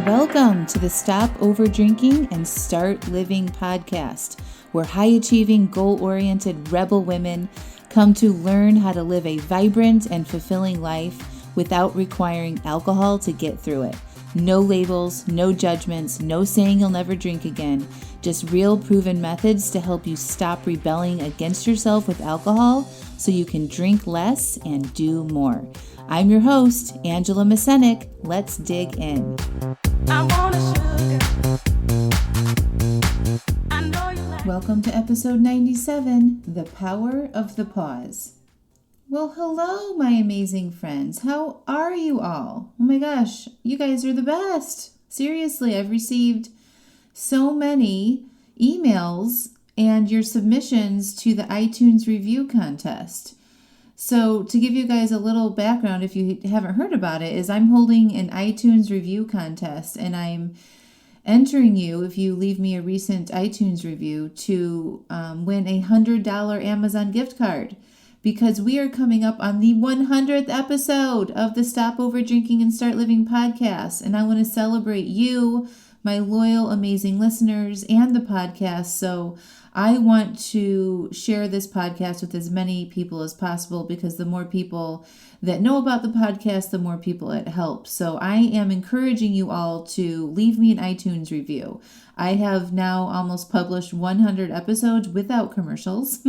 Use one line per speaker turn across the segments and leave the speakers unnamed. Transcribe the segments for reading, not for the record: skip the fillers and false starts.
Welcome to the Stop Over Drinking and Start Living podcast, where high-achieving, goal-oriented rebel women come to learn how to live a vibrant and fulfilling life without requiring alcohol to get through it. No labels, no judgments, no saying you'll never drink again. Just real proven methods to help you stop rebelling against yourself with alcohol so you can drink less and do more. I'm your host, Angela Mascenik. Let's dig in. Welcome to episode 97, The Power of the Pause. Well, hello, my amazing friends. How are you all? Oh my gosh, you guys are the best. Seriously, I've received so many emails and your submissions to the iTunes review contest. So to give you guys a little background, if you haven't heard about it, is I'm holding an iTunes review contest, and I'm entering you, if you leave me a recent iTunes review, to win a $100 Amazon gift card, because we are coming up on the 100th episode of the Stop Over Drinking and Start Living podcast, and I want to celebrate you, my loyal, amazing listeners, and the podcast. So I want to share this podcast with as many people as possible, because the more people that know about the podcast, the more people it helps. So I am encouraging you all to leave me an iTunes review. I have now almost published 100 episodes without commercials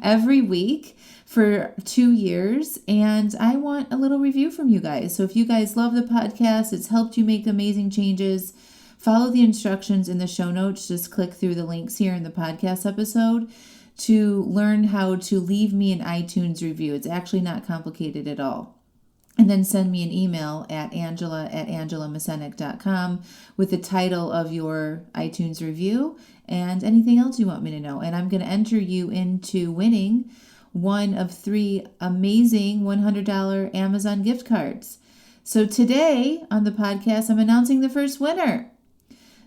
every week for 2 years, and I want a little review from you guys. So if you guys love the podcast, it's helped you make amazing changes, follow the instructions in the show notes. Just click through the links here in the podcast episode to learn how to leave me an iTunes review. It's actually not complicated at all. And then send me an email at angela@angelamascenik.com with the title of your iTunes review and anything else you want me to know. And I'm going to enter you into winning one of 3 amazing $100 Amazon gift cards. So today on the podcast, I'm announcing the first winner.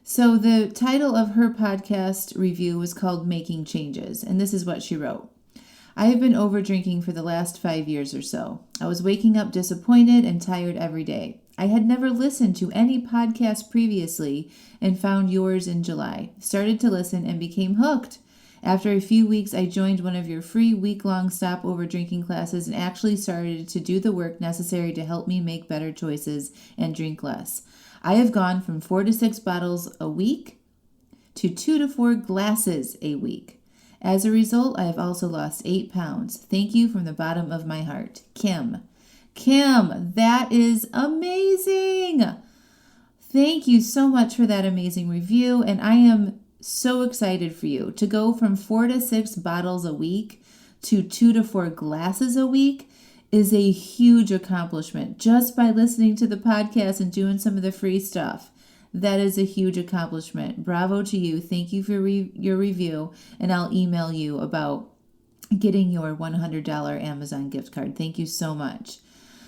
So the title of her podcast review was called Making Changes, and this is what she wrote. I have been over drinking for the last 5 years or so. I was waking up disappointed and tired every day. I had never listened to any podcast previously and found yours in July. Started to listen and became hooked. After a few weeks, I joined one of your free week-long Stop Over Drinking classes and actually started to do the work necessary to help me make better choices and drink less. I have gone from 4 to 6 bottles a week to 2 to 4 glasses a week. As a result, I have also lost 8 pounds. Thank you from the bottom of my heart. Kim. Kim, that is amazing. Thank you so much for that amazing review, and I am so excited for you to go from 4 to 6 bottles a week to 2 to 4 glasses a week. Is a huge accomplishment just by listening to the podcast and doing some of the free stuff. That is a huge accomplishment. Bravo to you. Thank you for your review, and I'll email you about getting your $100 Amazon gift card. Thank you so much.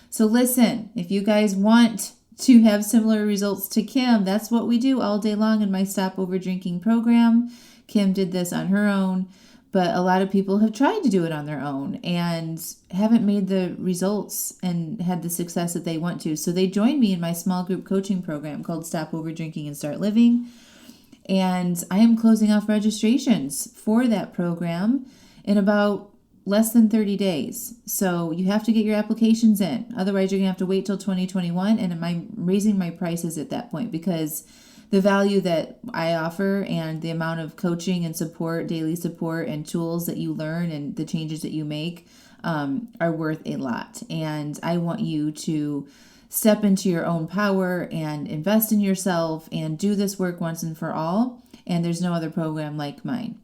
So listen, if you guys want to have similar results to Kim, that's what we do all day long in my Stop Over Drinking program. Kim did this on her own, but a lot of people have tried to do it on their own and haven't made the results and had the success that they want to. So they joined me in my small group coaching program called Stop Over Drinking and Start Living. And I am closing off registrations for that program in about less than 30 days. So you have to get your applications in. Otherwise, you're going to have to wait till 2021. And I'm raising my prices at that point, because the value that I offer and the amount of coaching and support, daily support and tools that you learn and the changes that you make are worth a lot. And I want you to step into your own power and invest in yourself and do this work once and for all. And there's no other program like mine.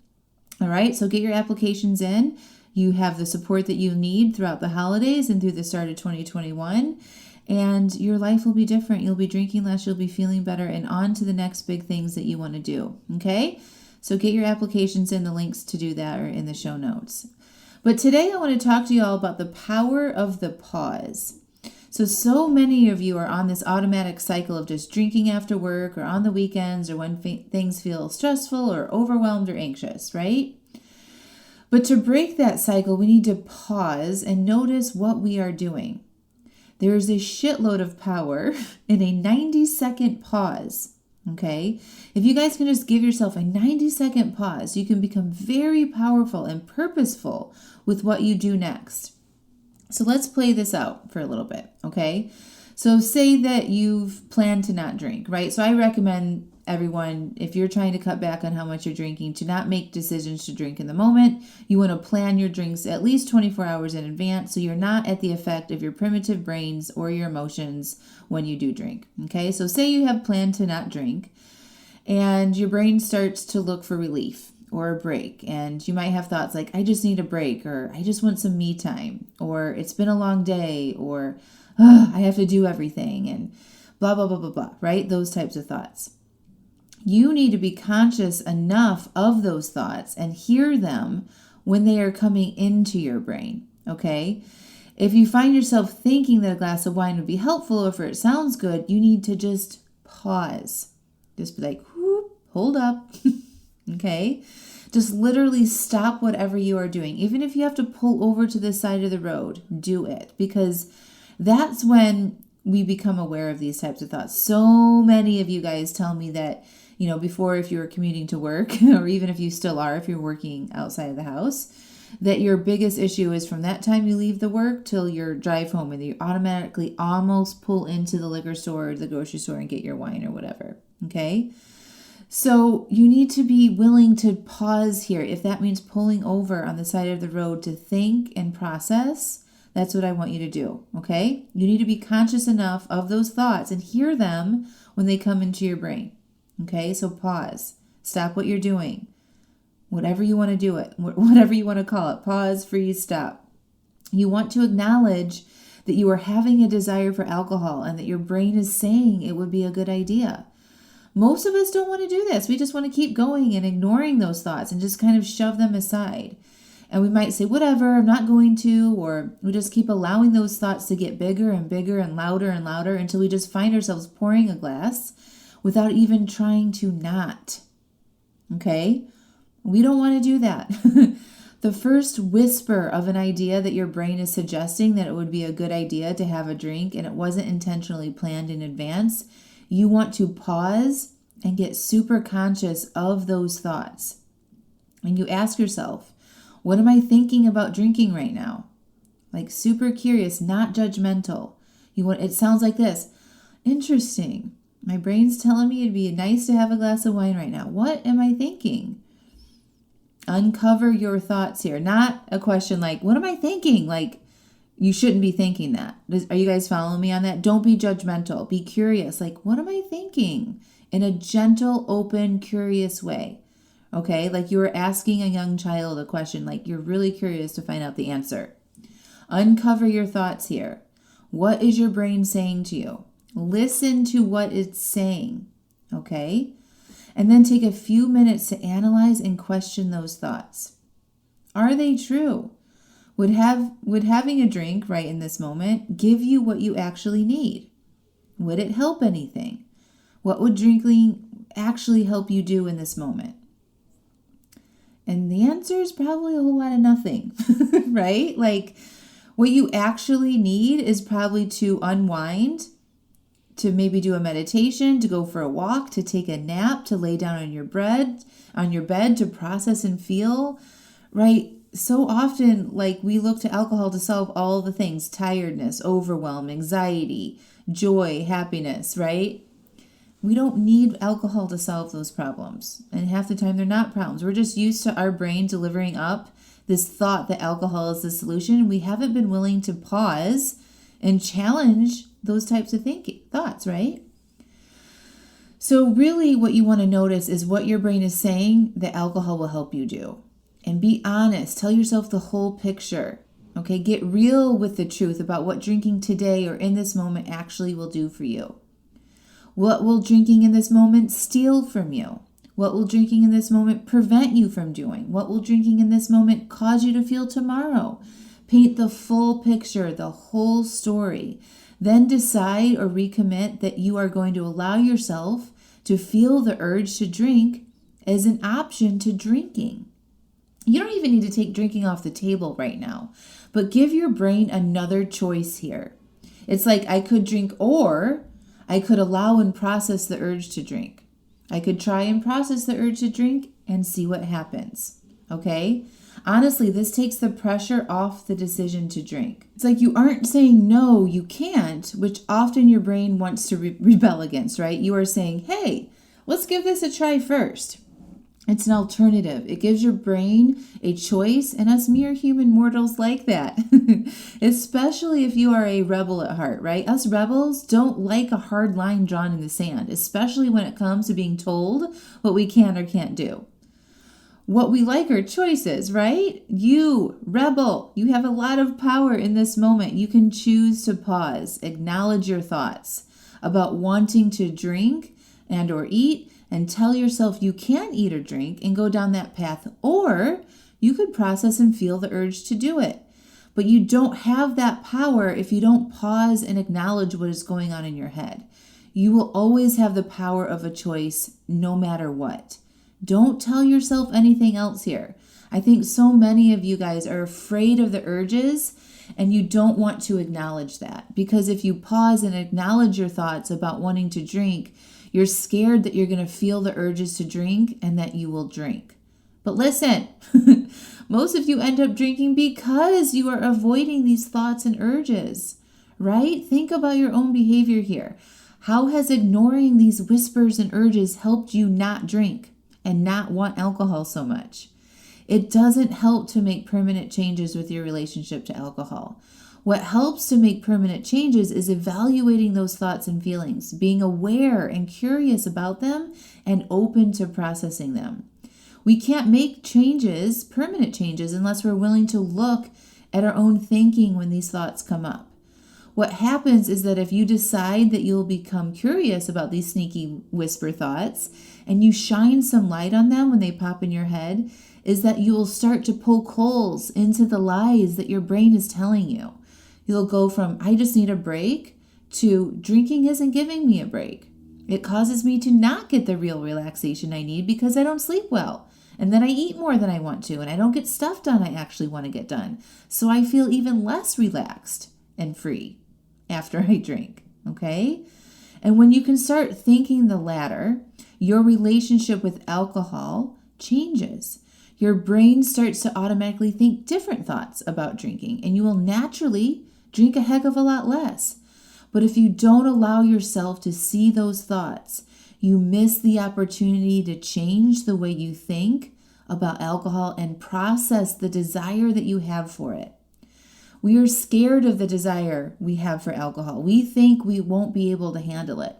All right, so get your applications in. You have the support that you need throughout the holidays and through the start of 2021. And your life will be different. You'll be drinking less, you'll be feeling better, and on to the next big things that you want to do. Okay? So get your applications in. The links to do that are in the show notes. But today I want to talk to you all about the power of the pause. So many of you are on this automatic cycle of just drinking after work or on the weekends or when things feel stressful or overwhelmed or anxious, right? But to break that cycle, we need to pause and notice what we are doing. There is a shitload of power in a 90-second pause. Okay? If you guys can just give yourself a 90-second pause, you can become very powerful and purposeful with what you do next. So let's play this out for a little bit, okay? So say that you've planned to not drink, right? So I recommend everyone, if you're trying to cut back on how much you're drinking, to not make decisions to drink in the moment. You want to plan your drinks at least 24 hours in advance so you're not at the effect of your primitive brains or your emotions when you do drink, okay? So say you have planned to not drink and your brain starts to look for relief or a break, and you might have thoughts like, I just need a break, or I just want some me time, or it's been a long day, or I have to do everything, and blah, blah, blah, blah, blah, right? Those types of thoughts. You need to be conscious enough of those thoughts and hear them when they are coming into your brain, okay? If you find yourself thinking that a glass of wine would be helpful or if it sounds good, you need to just pause. Just be like, whoop, hold up, okay? Just literally stop whatever you are doing. Even if you have to pull over to the side of the road, do it, because that's when we become aware of these types of thoughts. So many of you guys tell me that, you know, before, if you were commuting to work, or even if you still are, if you're working outside of the house, that your biggest issue is from that time you leave the work till your drive home, and you automatically almost pull into the liquor store or the grocery store and get your wine or whatever, okay? So you need to be willing to pause here. If that means pulling over on the side of the road to think and process, that's what I want you to do, okay? You need to be conscious enough of those thoughts and hear them when they come into your brain, okay? So pause. Stop what you're doing. Whatever you want to do it, whatever you want to call it. Pause, freeze, stop. You want to acknowledge that you are having a desire for alcohol and that your brain is saying it would be a good idea. Most of us don't want to do this. We just want to keep going and ignoring those thoughts and just kind of shove them aside. And we might say, whatever, I'm not going to, or we just keep allowing those thoughts to get bigger and bigger and louder until we just find ourselves pouring a glass without even trying to not. Okay? We don't want to do that. The first whisper of an idea that your brain is suggesting that it would be a good idea to have a drink and it wasn't intentionally planned in advance, you want to pause and get super conscious of those thoughts. And you ask yourself, what am I thinking about drinking right now? Like super curious, not judgmental. It sounds like this. Interesting. My brain's telling me it'd be nice to have a glass of wine right now. What am I thinking? Uncover your thoughts here. Not a question like, what am I thinking? Like, you shouldn't be thinking that. Are you guys following me on that? Don't be judgmental. Be curious. Like, what am I thinking? In a gentle, open, curious way. Okay? Like you were asking a young child a question. Like you're really curious to find out the answer. Uncover your thoughts here. What is your brain saying to you? Listen to what it's saying. Okay? And then take a few minutes to analyze and question those thoughts. Are they true? Would having a drink right in this moment give you what you actually need? Would it help anything? What would drinking actually help you do in this moment? And the answer is probably a whole lot of nothing, right? Like what you actually need is probably to unwind, to maybe do a meditation, to go for a walk, to take a nap, to lay down on your bed, to process and feel, right? So often, like we look to alcohol to solve all the things, tiredness, overwhelm, anxiety, joy, happiness, right? We don't need alcohol to solve those problems. And half the time they're not problems. We're just used to our brain delivering up this thought that alcohol is the solution. We haven't been willing to pause and challenge those types of thoughts, right? So really what you want to notice is what your brain is saying that alcohol will help you do. And be honest. Tell yourself the whole picture. Okay, get real with the truth about what drinking today or in this moment actually will do for you. What will drinking in this moment steal from you? What will drinking in this moment prevent you from doing? What will drinking in this moment cause you to feel tomorrow? Paint the full picture, the whole story. Then decide or recommit that you are going to allow yourself to feel the urge to drink as an option to drinking. You don't even need to take drinking off the table right now, but give your brain another choice here. It's like I could drink, or I could allow and process the urge to drink. I could try and process the urge to drink and see what happens. Okay? Honestly, this takes the pressure off the decision to drink. It's like you aren't saying no, you can't, which often your brain wants to rebel against, right? You are saying, hey, let's give this a try first. It's an alternative. It gives your brain a choice, and us mere human mortals like that. Especially if you are a rebel at heart, right? Us rebels don't like a hard line drawn in the sand, especially when it comes to being told what we can or can't do. What we like are choices, right? You, rebel, you have a lot of power in this moment. You can choose to pause, acknowledge your thoughts about wanting to drink and or eat, and tell yourself you can eat or drink and go down that path, or you could process and feel the urge to do it. But you don't have that power if you don't pause and acknowledge what is going on in your head. You will always have the power of a choice no matter what. Don't tell yourself anything else here. I think so many of you guys are afraid of the urges, and you don't want to acknowledge that, because if you pause and acknowledge your thoughts about wanting to drink, you're scared that you're going to feel the urges to drink and that you will drink. But listen, most of you end up drinking because you are avoiding these thoughts and urges, right? Think about your own behavior here. How has ignoring these whispers and urges helped you not drink and not want alcohol so much? It doesn't help to make permanent changes with your relationship to alcohol. What helps to make permanent changes is evaluating those thoughts and feelings, being aware and curious about them, and open to processing them. We can't make changes, permanent changes, unless we're willing to look at our own thinking when these thoughts come up. What happens is that if you decide that you'll become curious about these sneaky whisper thoughts, and you shine some light on them when they pop in your head, is that you will start to poke holes into the lies that your brain is telling you. You'll go from, I just need a break, to drinking isn't giving me a break. It causes me to not get the real relaxation I need because I don't sleep well. And then I eat more than I want to, and I don't get stuff done I actually want to get done. So I feel even less relaxed and free after I drink, okay? And when you can start thinking the latter, your relationship with alcohol changes. Your brain starts to automatically think different thoughts about drinking, and you will naturally drink a heck of a lot less. But if you don't allow yourself to see those thoughts, you miss the opportunity to change the way you think about alcohol and process the desire that you have for it. We are scared of the desire we have for alcohol. We think we won't be able to handle it.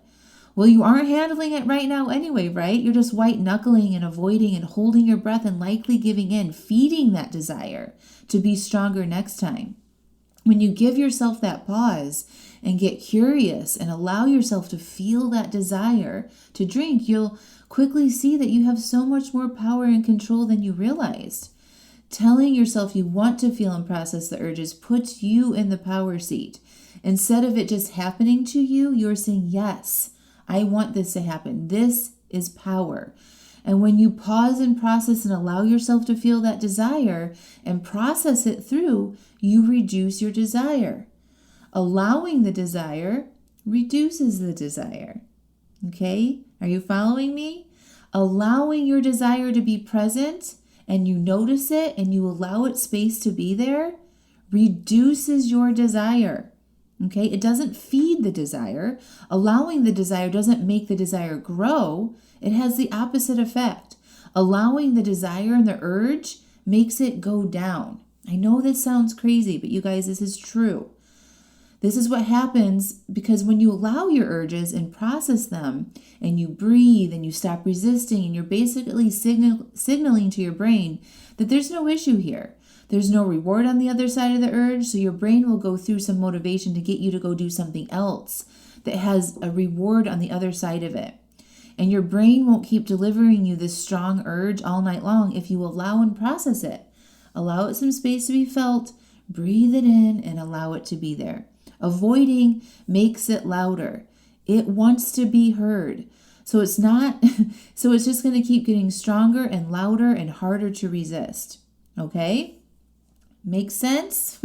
Well, you aren't handling it right now anyway, right? You're just white-knuckling and avoiding and holding your breath and likely giving in, feeding that desire to be stronger next time. When you give yourself that pause and get curious and allow yourself to feel that desire to drink, you'll quickly see that you have so much more power and control than you realized. Telling yourself you want to feel and process the urges puts you in the power seat. Instead of it just happening to you, you're saying, yes, I want this to happen. This is power. And when you pause and process and allow yourself to feel that desire and process it through, you reduce your desire. Allowing the desire reduces the desire. Okay? Are you following me? Allowing your desire to be present, and you notice it and you allow it space to be there, reduces your desire. Okay? It doesn't feed the desire. Allowing the desire doesn't make the desire grow. It has the opposite effect. Allowing the desire and the urge makes it go down. I know this sounds crazy, but you guys, this is true. This is what happens because when you allow your urges and process them and you breathe and you stop resisting and you're basically signaling to your brain that there's no issue here. There's no reward on the other side of the urge, so your brain will go through some motivation to get you to go do something else that has a reward on the other side of it. And your brain won't keep delivering you this strong urge all night long if you allow and process it. Allow it some space to be felt, breathe it in, and allow it to be there. Avoiding makes it louder. It wants to be heard. So it's just going to keep getting stronger and louder and harder to resist. Okay? Makes sense?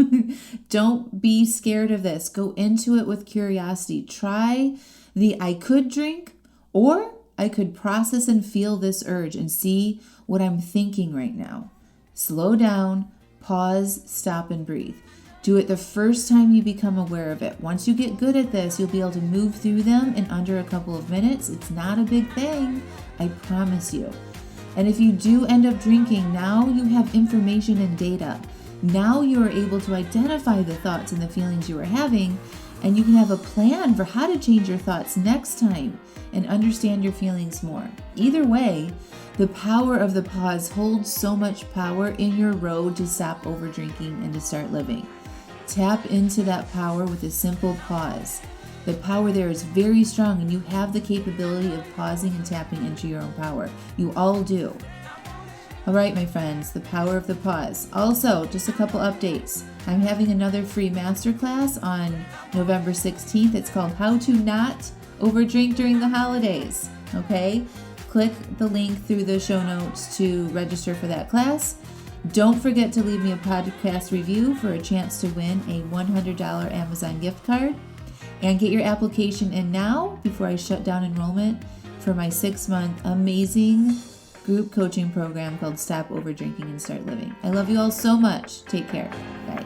Don't be scared of this. Go into it with curiosity. Try the I could drink, or I could process and feel this urge and see what I'm thinking right now. Slow down, pause, stop, and breathe. Do it the first time you become aware of it. Once you get good at this, you'll be able to move through them in under a couple of minutes. It's not a big thing, I promise you. And if you do end up drinking, now you have information and data. Now you are able to identify the thoughts and the feelings you are having, and you can have a plan for how to change your thoughts next time and understand your feelings more. Either way, the power of the pause holds so much power in your road to stop over drinking and to start living. Tap into that power with a simple pause. The power there is very strong, and you have the capability of pausing and tapping into your own power. You all do. All right, my friends, the power of the pause. Also, just a couple updates. I'm having another free masterclass on November 16th. It's called How to Not Overdrink During the Holidays. Okay? Click the link through the show notes to register for that class. Don't forget to leave me a podcast review for a chance to win a $100 Amazon gift card. And get your application in now before I shut down enrollment for my 6-month amazing group coaching program called Stop Over Drinking and Start Living. I love you all so much. Take care. Bye.